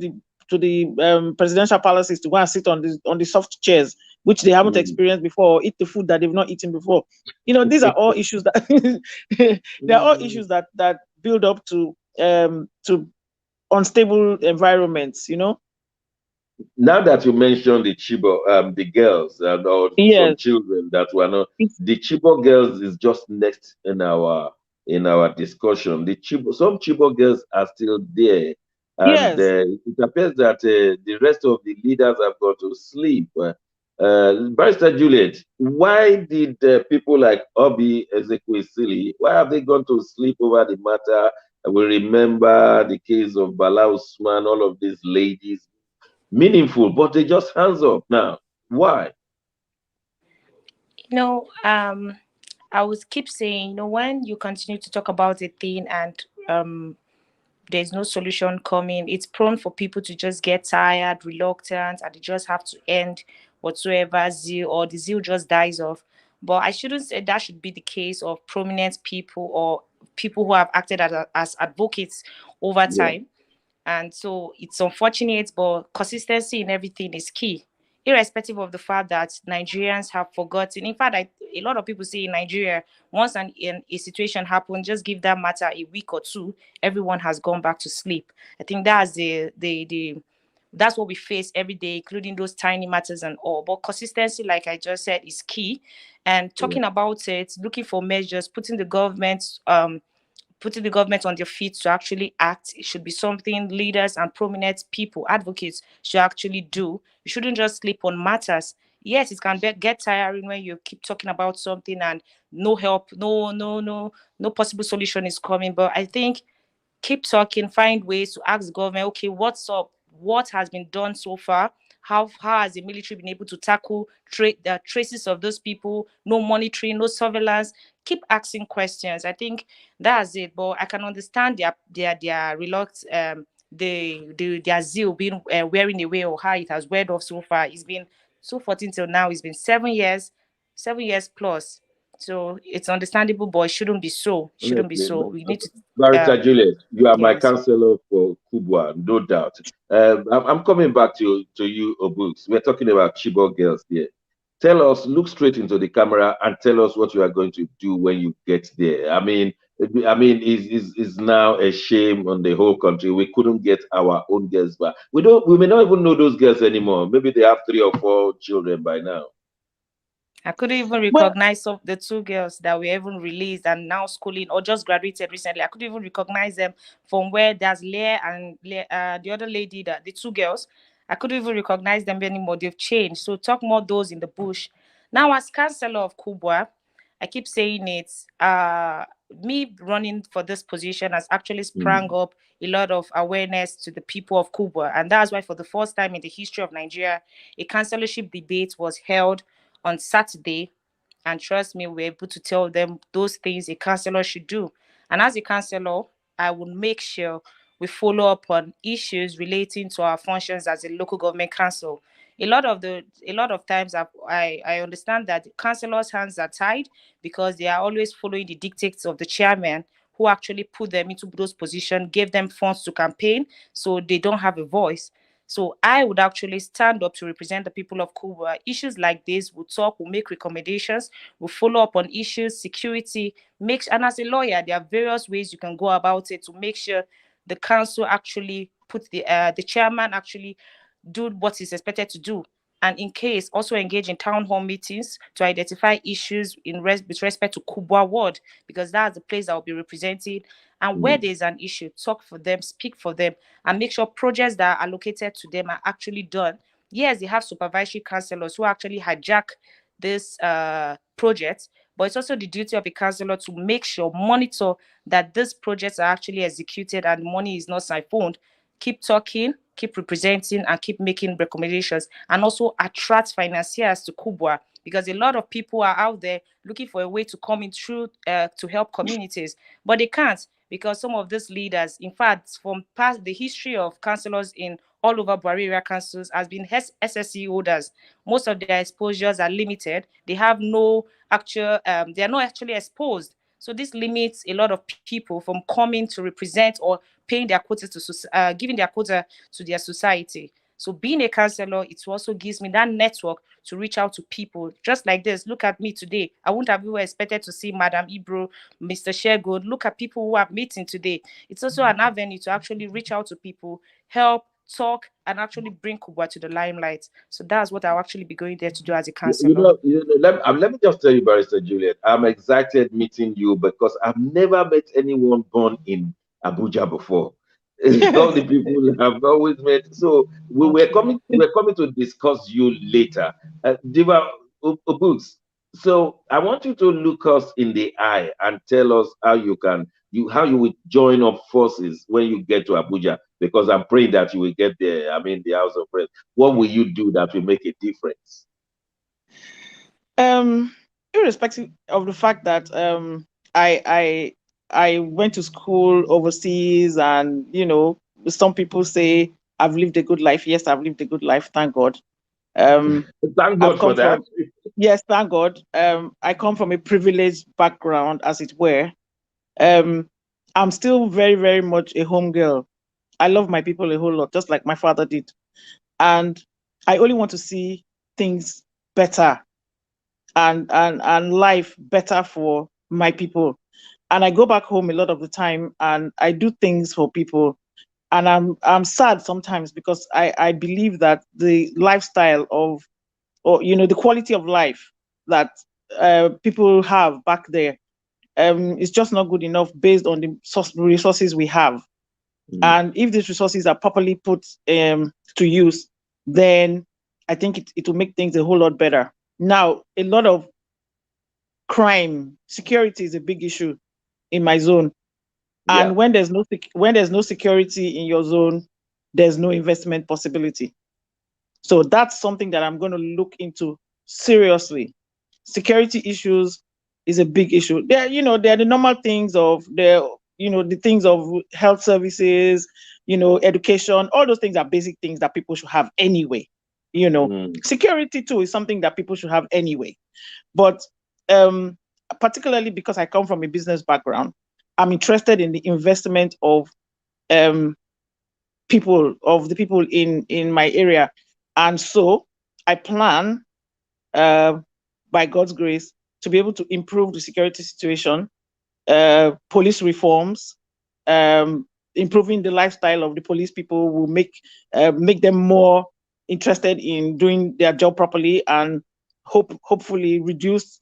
the presidential palaces to go and sit on the soft chairs, which they haven't experienced before, or eat the food that they've not eaten before. These are all issues that they are all issues that build up to unstable environments. Now that you mentioned the Chibok, the girls or some children that were not, the Chibok girls is just next in our discussion. Some Chibok girls are still there, and it appears that the rest of the leaders have gone to sleep. Barrister Juliet, why did people like Obi Ezekwesili, why have they gone to sleep over the matter? We remember the case of Bala Usman, all of these ladies, meaningful, but they just hands up now. Why? I would keep saying, when you continue to talk about a thing and there's no solution coming, it's prone for people to just get tired, reluctant, and they just have to end whatsoever zeal, or the zeal just dies off. But I shouldn't say that should be the case of prominent people or people who have acted as advocates over time. And so it's unfortunate, but consistency in everything is key, irrespective of the fact that Nigerians have forgotten. In fact, a lot of people say in Nigeria, once a situation happens, just give that matter a week or two, everyone has gone back to sleep. I think that's that's what we face every day, including those tiny matters and all. But consistency, like I just said, is key. And talking about it, looking for measures, putting the government on their feet to actually act. It should be something leaders and prominent people, advocates, should actually do. You shouldn't just sleep on matters. Yes, it can get tiring when you keep talking about something and no help, no possible solution is coming. But I think keep talking, find ways to ask the government, okay, what's up? What has been done so far? How has the military been able to tackle the traces of those people? No monitoring, no surveillance. Keep asking questions. I think that's it. But I can understand their reluctance, their zeal being wearing away, or how it has weared off so far. It's been 2014 till now. It's been 7 years plus. So it's understandable, but it shouldn't be so. Shouldn't be so. We need to. Barrister Juliet, you are my yes. counselor for Kubwa, no doubt. I'm coming back to you, Obuks. We're talking about Chibok girls here. Tell us, look straight into the camera and tell us what you are going to do when you get there. I mean, is now a shame on the whole country. We couldn't get our own girls back. We may not even know those girls anymore. Maybe they have 3 or 4 children by now. I couldn't even recognize some of the 2 girls that were even released and now schooling or just graduated recently. I couldn't even recognize them from where there's Leah and the other lady, that the 2 girls. I couldn't even recognize them anymore. They've changed. So talk more those in the bush. Now, as Chancellor of Kubwa, I keep saying it. Me running for this position has actually sprung up a lot of awareness to the people of Kubwa, and that's why for the first time in the history of Nigeria, a councillorship debate was held on Saturday, and trust me, we're able to tell them those things a councillor should do. And as a councillor, I will make sure we follow up on issues relating to our functions as a local government council. A lot of times I understand that councillors' hands are tied because they are always following the dictates of the chairman, who actually put them into those positions, gave them funds to campaign, so they don't have a voice. So I would actually stand up to represent the people of Cuba. Issues like this, we'll talk, we'll make recommendations, we'll follow up on issues, security, and as a lawyer, there are various ways you can go about it to make sure the council actually the chairman actually do what is expected to do. And in case, also engage in town hall meetings to identify issues with respect to Kubwa ward, because that's the place that will be represented. And where there's an issue, talk for them, speak for them, and make sure projects that are allocated to them are actually done. Yes, they have supervisory councillors who actually hijack this project, but it's also the duty of a councillor to make sure, monitor that these projects are actually executed and money is not siphoned. Keep talking, keep representing, and keep making recommendations, and also attract financiers to Kubwa, because a lot of people are out there looking for a way to come in through to help communities, but they can't, because some of these leaders, in fact, from past the history of councillors in all over Buhari area councils has been SSC holders. Most of their exposures are limited. They have no actual, they are not actually exposed. So this limits a lot of people from coming to represent or paying their quota to giving their quota to their society. So being a councillor, it also gives me that network to reach out to people just like this. Look at me today. I wouldn't have even expected to see Madam Ibro, Mr. Shergood. Look at people who are meeting today. It's also an avenue to actually reach out to people, help, talk, and actually bring Kubwa to the limelight. So that's what I'll actually be going there to do as a councillor. Let me just tell you, Barrister Juliet, I'm excited meeting you because I've never met anyone born in Abuja before. All the people have always met. So we're coming to discuss you later. Diva Obuks, so I want you to look us in the eye and tell us how you would join up forces when you get to Abuja, because I'm praying that you will get there. I mean, the House of Press. What will you do that will make a difference? Irrespective of the fact that I went to school overseas, and some people say I've lived a good life. Yes, I've lived a good life, thank God. Thank God for that. Yes, thank God. I come from a privileged background, as it were. I'm still very, very much a home girl. I love my people a whole lot, just like my father did. And I only want to see things better and life better for my people. And I go back home a lot of the time and I do things for people. And I'm sad sometimes because I believe that the lifestyle the quality of life that people have back there is just not good enough based on the resources we have. And if these resources are properly put to use, then I think it will make things a whole lot better. Now, a lot of crime, security is a big issue in my zone. Yeah. And when there's no security in your zone, there's no investment possibility. So that's something that I'm going to look into seriously. Security issues is a big issue. They're the normal things of the things of health services, education. All those things are basic things that people should have anyway. Security too is something that people should have anyway. But particularly because I come from a business background, I'm interested in the investment of the people in my area. And so I plan, by God's grace, to be able to improve the security situation, police reforms, improving the lifestyle of the police people will make them more interested in doing their job properly, and hopefully reduce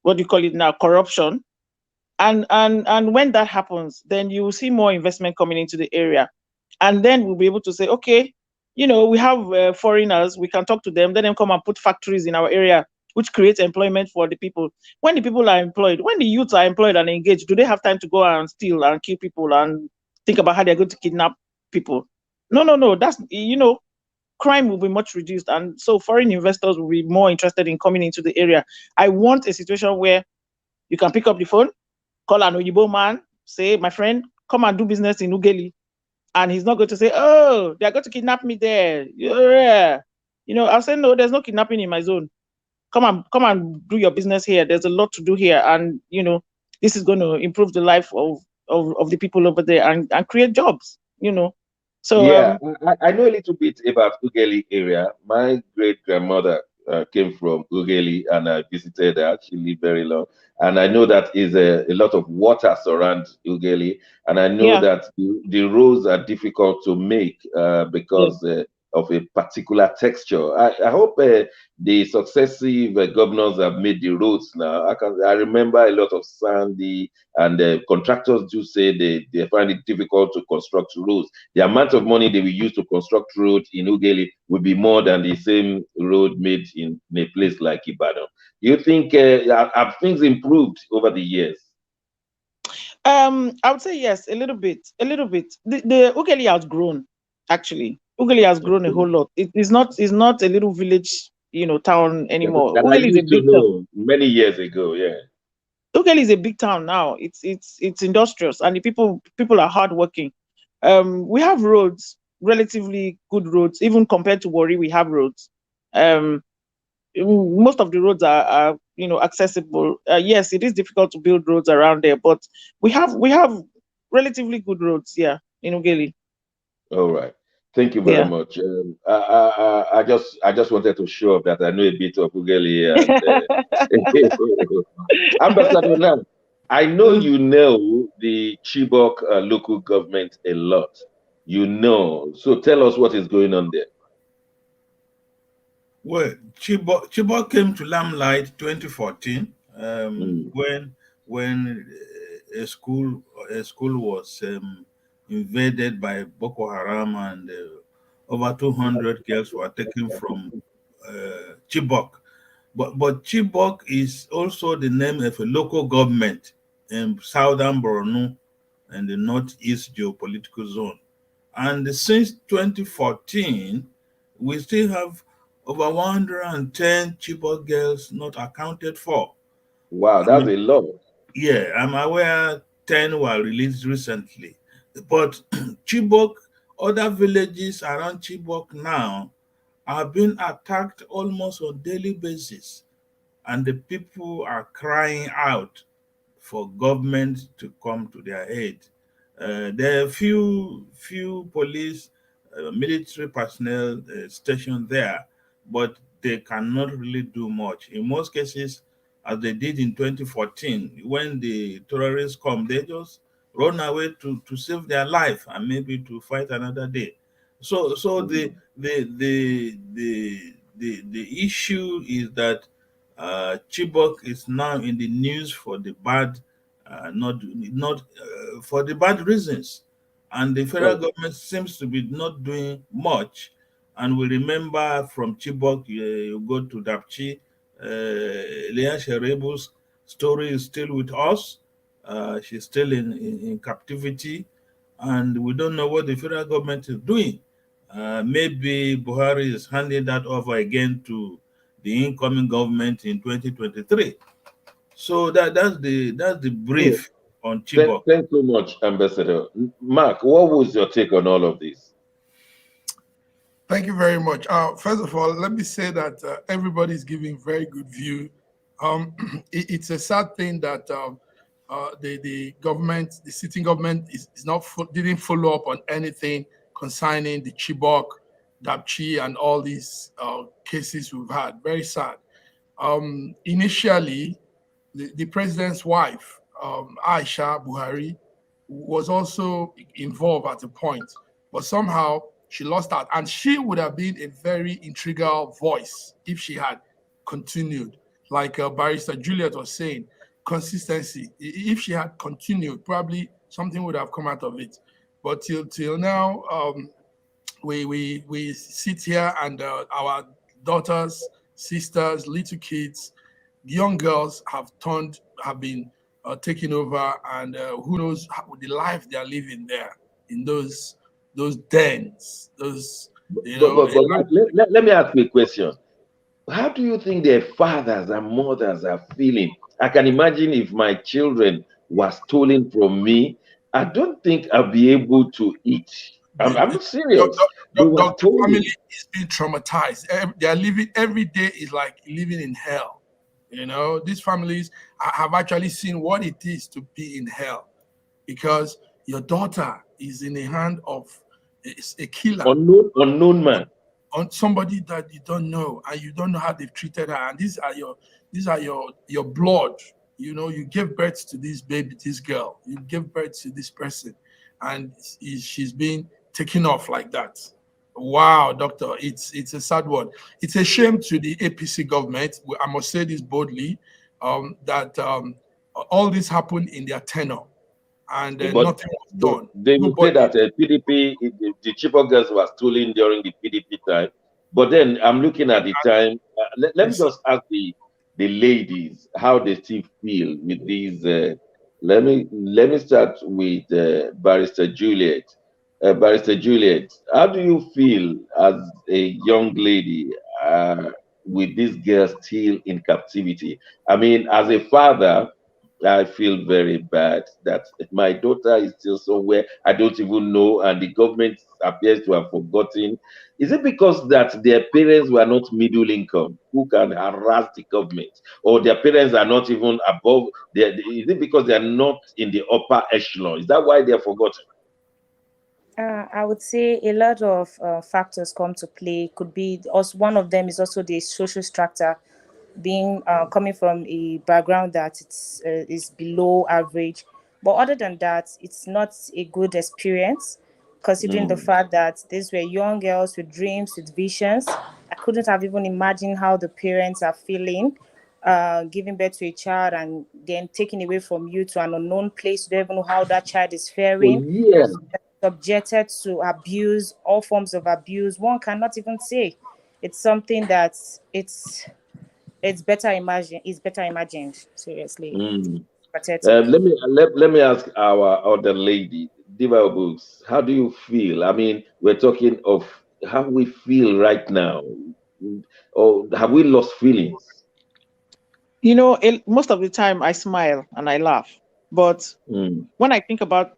what do you call it now, corruption. And when that happens, then you will see more investment coming into the area. And then we'll be able to say, okay, we have foreigners, we can talk to them, let them come and put factories in our area, which creates employment for the people. When the people are employed, when the youths are employed and engaged, do they have time to go and steal and kill people and think about how they're going to kidnap people? No. That's, crime will be much reduced. And so foreign investors will be more interested in coming into the area. I want a situation where you can pick up the phone, call an Oyibo man, say, my friend, come and do business in Ugeli. And he's not going to say, oh, they're going to kidnap me there. Yeah. You know, I'll say, no, there's no kidnapping in my zone. Come and do your business here. There's a lot to do here. And, you know, this is going to improve the life of the people over there and create jobs, you know. So yeah, I know a little bit about Ugeli area. My great grandmother came from Ugeli, and I visited her. She lived very long, and I know that is a lot of water surrounds Ugeli, and I know yeah, that the roads are difficult to make yeah. because of a particular texture. I hope the successive governors have made the roads now. I remember a lot of sandy, and contractors do say they find it difficult to construct roads. The amount of money they will use to construct road in Ugeli will be more than the same road made in a place like Ibadan. Do you think have things improved over the years? I would say yes, a little bit, a little bit. The Ugeli has grown, actually. Ugeli has grown a Okay. whole lot. It's not a little village, you know, town anymore. That I Ugeli is a used to big town. know many years ago. Yeah. Ugeli is a big town now. It's industrious, and the people are hardworking. We have roads, relatively good roads, even compared to Warri. We have roads. Um, Most of the roads are you know, accessible. Yes, it is difficult to build roads around there, but we have relatively good roads, yeah, in Ugeli. All right. Thank you very Yeah. much. I just wanted to show up that I know a bit of Ugeli and Ambassador Nam. I know you know the Chibok local government a lot. You know, so tell us what is going on there. Well, Chibok came to limelight 2014 Mm. when a school was invaded by Boko Haram, and over 200 girls were taken from Chibok. But Chibok is also the name of a local government in southern Borno and the northeast geopolitical zone. And since 2014, we still have over 110 Chibok girls not accounted for. Wow, I that's mean, a lot. yeah, I'm aware 10 were released recently. But Chibok, other villages around Chibok now are being attacked almost on daily basis. And the people are crying out for government to come to their aid. There are few police, military personnel stationed there, but they cannot really do much. In most cases, as they did in 2014, when the terrorists come, they just run away to save their life and maybe to fight another day. So Mm. the issue is that Chibok is now in the news for the bad, not for the bad reasons, and the federal Oh, government seems to be not doing much. And we remember from Chibok, you go to Dapchi, Leah Sherebu's story is still with us. She's still in captivity, and we don't know what the federal government is doing. Maybe Buhari is handing that over again to the incoming government in 2023. So that's the oh. brief on Chibok. Thanks so much, Ambassador. Mark, what was your take on all of this? Thank you very much. First of all, let me say that everybody's giving very good view. It's a sad thing that the government, the sitting government, is not didn't follow up on anything concerning the Chibok, Dapchi, and all these cases we've had. Very sad. Initially, the president's wife, Aisha Buhari, was also involved at a point, but somehow she lost out. And she would have been a very integral voice if she had continued. Like Barrister Juliet was saying, consistency. If she had continued, probably something would have come out of it. But till now, we sit here and our daughters, sisters, little kids, young girls have been taken over, and who knows the life they are living there in those dens, those But Mark, let me ask you a question. How do you think their fathers and mothers are feeling? I can imagine if my children was stolen from me, I don't think I'll be able to eat. I'm serious. They were Doctor family stolen. is being traumatized. They are living every day is like living in hell. You know, these families have actually seen what it is to be in hell, because your daughter is in the hand of a killer, Unknown man. on somebody that you don't know, and you don't know how they've treated her. And these are your blood. You know, you gave birth to this baby, this girl. You gave birth to this person, and she's being taken off like that. Wow, doctor, it's a sad one. It's a shame to the APC government. I must say this boldly, that all this happened in their tenure, and But nothing was done. they will say Nobody. that PDP, the Chibok girls were stolen during the PDP time. But then I'm looking at the time. Let me Yes. just ask the ladies how they still feel with these. Let me start with Barrister Juliet. Barrister Juliet, how do you feel as a young lady with these girls still in captivity? I mean, as a father, I feel very bad that my daughter is still somewhere I don't even know, and the government appears to have forgotten. Is it because that their parents were not middle income who can harass the government, or their parents are not even above? Is it because they are not in the upper echelon? Is that why they are forgotten? I would say a lot of factors come to play. Could be also one of them is also the social structure, being coming from a background that it's is below average. But other than that, it's not a good experience, considering the Mm. fact that these were young girls with dreams, with visions. I couldn't have even imagined how the parents are feeling, giving birth to a child and then taken away from you to an unknown place. You don't even know how that child is For faring, years. subjected to abuse, all forms of abuse. One cannot even say. It's something that it's better imagined. It's better imagined. Seriously, Mm. pathetic. Let me ask our other lady, Diva Books. How do you feel? I mean, we're talking of how we feel right now, or have we lost feelings? You know, most of the time I smile and I laugh, but Mm, when I think about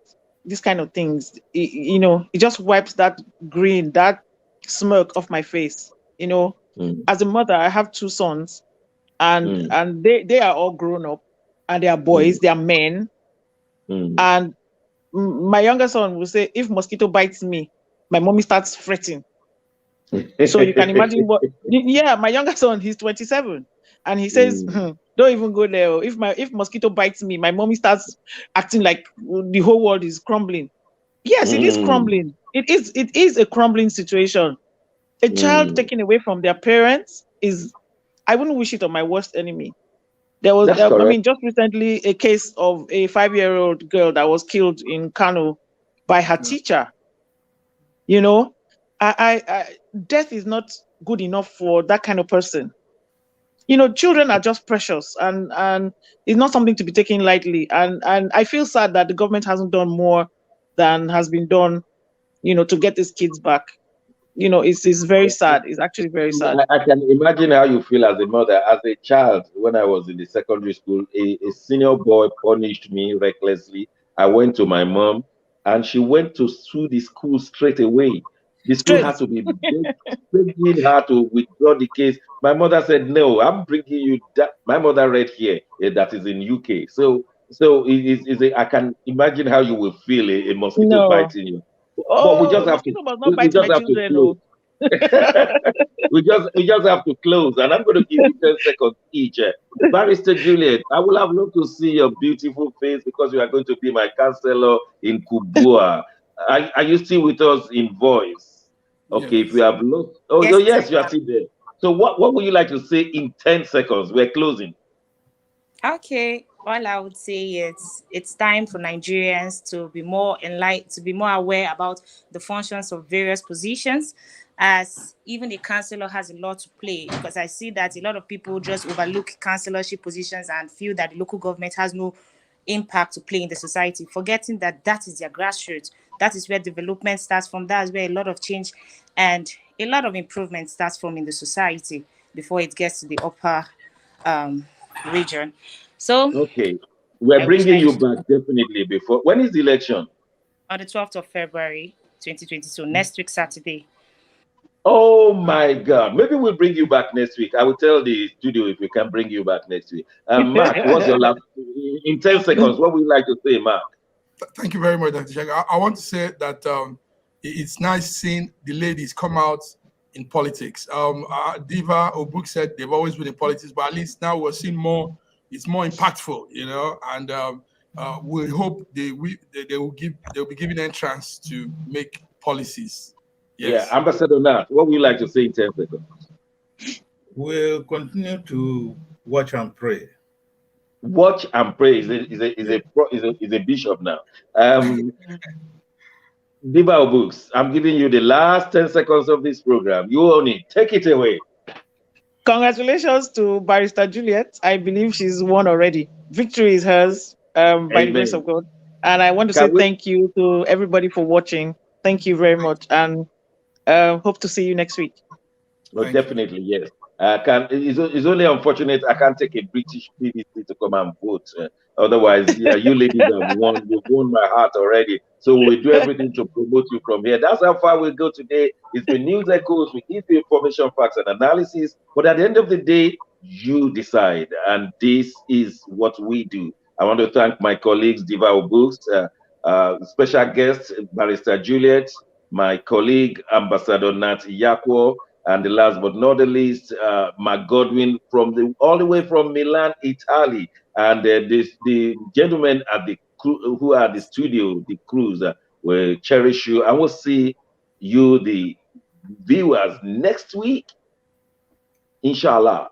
these kind of things, you know, it just wipes that grin, that smirk off my face. You know, mm, as a mother, I have two sons, and mm, they are all grown up, and they are mm, boys, they are men, mm. and my younger son will say, if mosquito bites me, my mommy starts fretting. So you can imagine what. Yeah, my younger son, he's 27, and he says, Mm, "Don't even go there. Oh. If mosquito bites me, my mommy starts acting like the whole world is crumbling." Yes, it is mm, crumbling. It is a crumbling situation. A child mm. taken away from their parents is, I wouldn't wish it on my worst enemy. There was, That's I correct. mean, just recently a case of a 5-year-old girl that was killed in Kano by her Yeah. teacher. You know, death is not good enough for that kind of person. You know, children are just precious, and it's not something to be taken lightly. And I feel sad that the government hasn't done more than has been done, you know, to get these kids back. You know, it's very sad. It's actually very sad. I can imagine how you feel as a mother. As a child, when I was in the secondary school, a senior boy punished me recklessly. I went to my mom, and she went to sue the school straight away. The school Straight. had to be begging her to withdraw the case. My mother said, "No, I'm bringing you that." My mother read here that is in UK. So I can imagine how you will feel a mosquito No. biting you. But we Oh, just have to mosquito must not we bite just my have to children. close. Oh. We just have to close, and I'm going to give you 10 seconds each. Barrister Juliet, I will have loved to see your beautiful face because you are going to be my counselor in Kubua. Are you still with us in voice? Okay, if you Yes. have lost, oh Yes, I yes, you are am. still there. So what would you like to say in 10 seconds? We're closing. Okay, all I would say is it's time for Nigerians to be more enlightened, to be more aware about the functions of various positions, as even a councillor has a lot to play. Because I see that a lot of people just overlook councillorship positions and feel that the local government has no impact to play in the society, forgetting that that is their grassroots. That is where development starts from. That is where a lot of change and a lot of improvement starts from in the society before it gets to the upper um, region. So Okay. We're bringing you back definitely before. When is the election? On the 12th of February, 2022, next week, Saturday. Oh my God. Maybe we'll bring you back next week. I will tell the studio if we can bring you back next week. Mark, what's your last, in 10 seconds, what would you like to say, Mark? Thank you very much, Dr. Shaka. I want to say that it's nice seeing the ladies come out in politics. Diva Obuk said they've always been in politics, but at least now we're seeing more. It's more impactful, you know, and we hope they'll be given a chance to make policies. Yes. Yeah, Ambassador Nat, what would you like to say in 10 seconds? We'll continue to watch and pray. Watch and pray is a bishop now. Diva Books, I'm giving you the last 10 seconds of this program. You own it. Take it away. Congratulations to Barrister Juliet. I believe she's won already. Victory is hers by the grace of God. And I want to say thank you to everybody for watching. Thank you very much. And hope to see you next week. Well, definitely, yes. It's only unfortunate I can't take a British BBC to come and vote. Otherwise, yeah, you ladies have won. You've won my heart already. So we'll do everything to promote you from here. That's how far we'll go today. It's the news echoes. We give you information, facts, and analysis. But at the end of the day, you decide. And this is what we do. I want to thank my colleagues, Diva Obooks, special guest, Barrister Juliet, my colleague, Ambassador Nat Yakwo, and the last but not the least, Mark Godwin all the way from Milan, Italy, and the gentlemen at the who are the studio, the crews, will cherish you. I will see you, the viewers, next week, inshallah.